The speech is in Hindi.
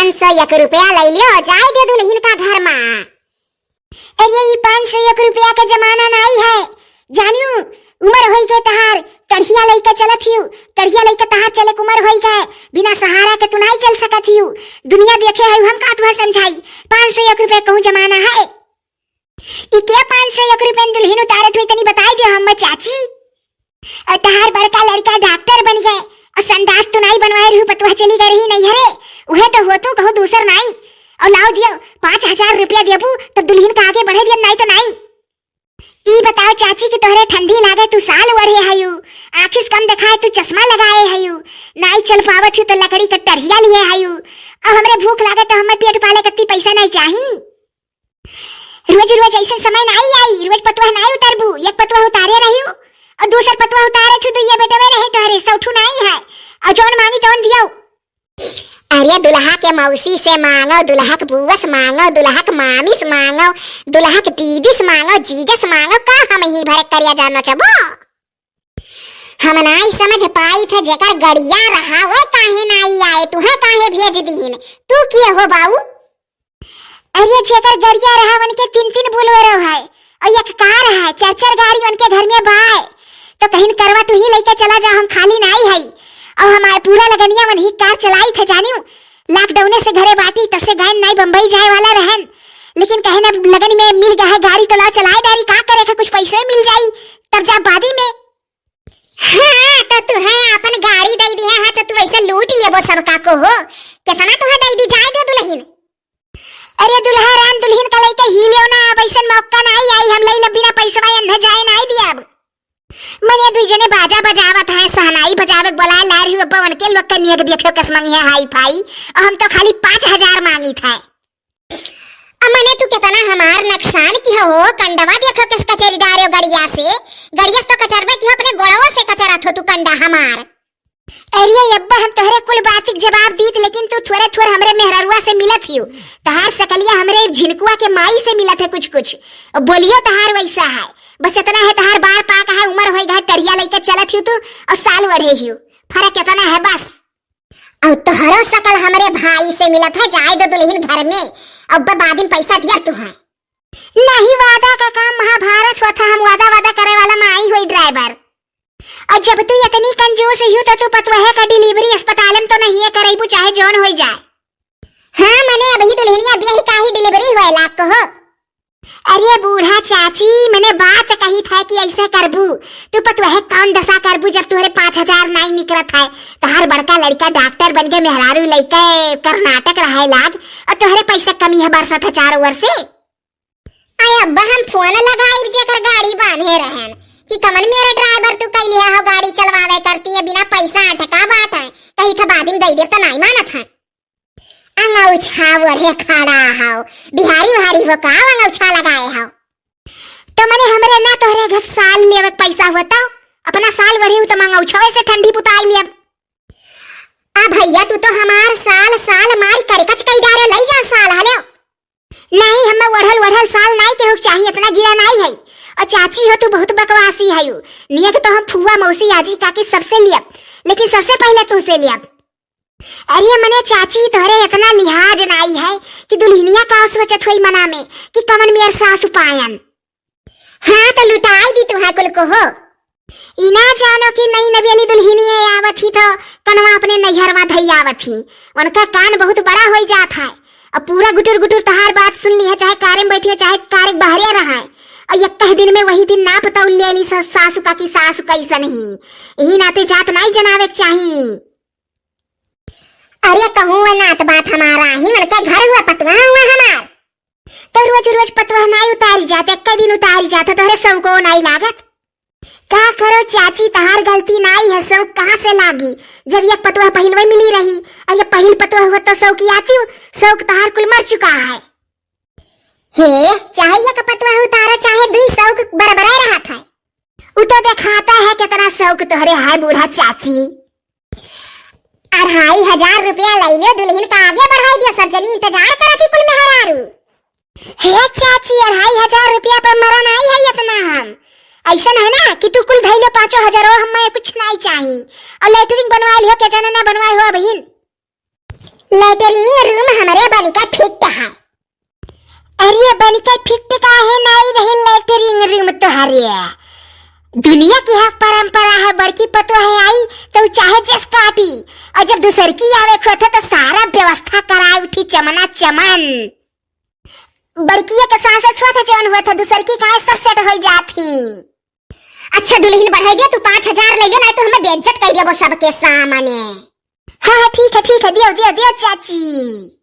501 रुपया ले लियो, जाए दे दुल्हन का घर में। अरे ये 501 रुपया का जमाना नहीं है, जानियो उम्र होई गए तहार, कढ़िया लइका चलत हियो, कढ़िया लइका तहार चले के उम्र होई गए, बिना सहारा के तू नहीं चल सकत हियो। दुनिया देखे है हम का तुहा समझाई, 501 रुपया कहूं जमाना है। ई के 501 रुपया दुल्हन उतारत हुई तनी बताई दे हम चाची। और तहार बड़का लड़का डॉक्टर बन गए और संडास तो नहीं बनवाए रही, पतुआ चली गई रही नहीं हरे, उहे तो हो तू कहूं दूसर नहीं। और लाओ दियो 5000 रुपया देबू तो दुल्हन का आगे बढ़े दियो, नहीं तो नहीं। ई बताओ चाची कि तोहरे ठंडी लागे तू साल ओढ़े हयू, आखिस कम दिखाए तू चश्मा लगाए हयू, नहीं चल पावत हूँ तो लकड़ी का टरिया लिए हयू। अब हमरे भूख लागे तो हमें पेट पाले कत्ती पैसा नहीं चाहिए। रोज रोज ऐसा समय नहीं आई, रोज पतवा नहीं उतारबू, एक पतवा उतारे रहियो और दूसर पतवा उतारे छु तो ये बेटे में रहे तोहरे सौठू नहीं है। और जौन मांगी तौन दियो। अरे दुल्हा के मौसी से मांगो, दुल्हा के बुआ से मांगो, दुल्हा के मामी से मांगो, दुल्हा के दीदी से मांगो, जीजा से मांगो, का हम ही भरे करिया जाना चाहबो। हम नहीं समझ पाई थे जेकर गड़िया रहा वो काहे नहीं आए, तुहे काहे भेज दीन, तू किए हो बाऊ। अरे जेकर गड़िया रहा उनके 3-3 बोलेरो है और एक कार है, 4-4 गाड़ी उनके घर में बाय, तो कहीं करवा तू ही लेके चला जा, हम खाली नहीं है। और हमारे पूरा लगनिया मन ही कार चलाई थे जानियो, लॉकडाउन से घरे बाटी तब से गए नहीं बम्बई जाए वाला रहन, लेकिन कहे ना लगन में मिल गए गाड़ी तो ला चलाए डारी, का करे का कुछ पैसे मिल जाई तब जा बादी में। हाँ तो तू है अपन गाड़ी दे दी है तो तू ऐसे लूट लिए वो सबका को हो, कितना तू है दे दी जाए दे दुल्हन। अरे दुल्हा राम दुल्हन का लेके ही लियो ना, अब ऐसा मौका नहीं आई, हम ले बिना पैसा भाई अंधा जाए नहीं दिया। अब मने दुई जने बाजा बजावत है, सहनाई बजावे बोला ला रही अब्बा उनके लोग के नियत देखो कस मांगी है हाई फाई, और हम तो खाली 5000 मांगी था। अब मने तू कितना हमार नुकसान की हो, कंडवा देखो किस कचरी डारे गड़िया से, गड़िया तो कचरबे की अपने गोड़वा से कचरत हो तू कंडा हमार। अरे अब्बा हम तोहरे कुल बात के जवाब दीत, लेकिन तू थोड़े थोड़े हमरे मेहररुआ से मिलत हियो, तहार सकलिया हमरे झिनकुआ के माई से मिलत है कुछ कुछ, और बोलियो तहार वैसा है, बस इतना है तहार बार पाक है, उम्र होई गई टरिया लेके चलत हियो तू और साल बढ़े हियो, फर्क इतना है बस। और तोहरो सकल हमरे भाई से मिलत है, जाए दो दुल्हन घर में, अब बादिन पैसा दिया तू है नहीं। वादा का काम महाभारत हुआ था, हम वादा करे वाला माई हुई ड्राइवर। और जब तू इतनी कंजूस हियो तो तू पतवह का डिलीवरी अस्पताल में तो नहीं करेबू चाहे जौन हो जाए। हाँ मने अभी दुल्हनिया देही का ही डिलीवरी हुए लाख को हो। अरे बूढ़ा चाची मैंने बात कही था कि ऐसे करबू, तू पतवह कौन दशा करबू जब तुहरे 5000 नहीं निकलत है, तहार बड़का लड़का डॉक्टर बन के मेहरारू लेके कर्नाटक रहे लाग, और तुहरे पैसा कमी है बरसत है 4 वर्ष से। आय अब्बा हम फोन लगाई जेकर गाड़ी बांधे रहन कि कमन मेरा ड्राइवर तू कैली है हो गाड़ी चलवावे करती है बिना पैसा अटका बात है, कहीं था बादिन दे दे तो नहीं मानत है। अंगौछा वरे खड़ा हाउ बिहारी भारी हो का अंगौछा लगाए हाउ, तो मने हमरे ना तोहरे घर साल लेवे पैसा होता, अपना साल बढ़ी तो अंगौछवे से ठंडी पुताई लेब। आ भैया तू तो हमार साल साल मार करे कच कई डारे ले जा साल हलो नहीं, हमें वढ़ल साल नहीं के हुक चाहिए, इतना गिरा नहीं है। और चाची हो तू बहुत बकवासी है, नियत तो हम फुआ मौसी आजी काकी सबसे लिया, लेकिन सबसे पहले तू से लिया। अरे मने चाची तोहरे इतना लिहाज नहीं है कि दुल्हनिया का सोचत हुई मना में कि कमन मेर सासु पायन। हाँ तो लुटाई दी तुहा कुल को हो, इना जानो कि नई नवेली दुल्हनिया आवत ही तो कनवा अपने नैहरवा धई आवत ही, उनका कान बहुत बड़ा हो जात है, अब पूरा गुटुर गुटुर तहार बात सुन ली है, चाहे कार में बैठी हो चाहे कार बाहरे रहा, और एक कह दिन में वही दिन ना पता ले ली सासु का की सासु कैसा नहीं, यही नाते जात नहीं जनावे चाहिए। अरे कहूँ नात बात हमारा ही मन का घर हुआ पतवा हुआ हमार, तो रोज रोज पतवा नहीं उतारी जाते, कई दिन उतारी जाता तो सब को नहीं लागत। क्या करो चाची तहार गलती नहीं है, सौ कहाँ से लागी जब ये पतवा पहलवे मिली रही, और ये पहल पतवा हुआ तो सौ की आती, सौ तहार कुल मर चुका है। हे चाहे ये पतवा उतारो चाहे 200 बराबर रहा था, वो तो दिखाता है कितना शौक तोहरे है बूढ़ा चाची। 2500 रुपया ले लियो, दुल्हन का आगे बढ़ाई दिया, सब जनी इंतजार करती कुल मेहरारू। हे चाची 2500 रुपया पर मरा नहीं है इतना, हम ऐसा है ना कि तू कुल धैलो 5000 हमें कुछ नहीं चाहिए, और लेटरिंग बनवा लियो के जाने ना बनवाए हो बहन, लेटरिंग रूम हमारे बनिका फिट है। अरे बनिका फिट का है नहीं रही लेटरिंग रूम तोहरे। दुनिया की है परंपरा है, बड़की पतो है आई तो चाहे जस काटी, और जब दूसर की आवे खोथे तो सारा व्यवस्था कराए उठी चमना चमन। बड़की के सांसद हुआ था जौन हुआ था, दूसर की का सब सेट हो जाती। अच्छा दुल्हन बढ़ाई दिया तू 5000 ले लियो, नहीं तो हमें बेइज्जत कर दिया वो सबके सामने। हाँ ठीक है दियो चाची।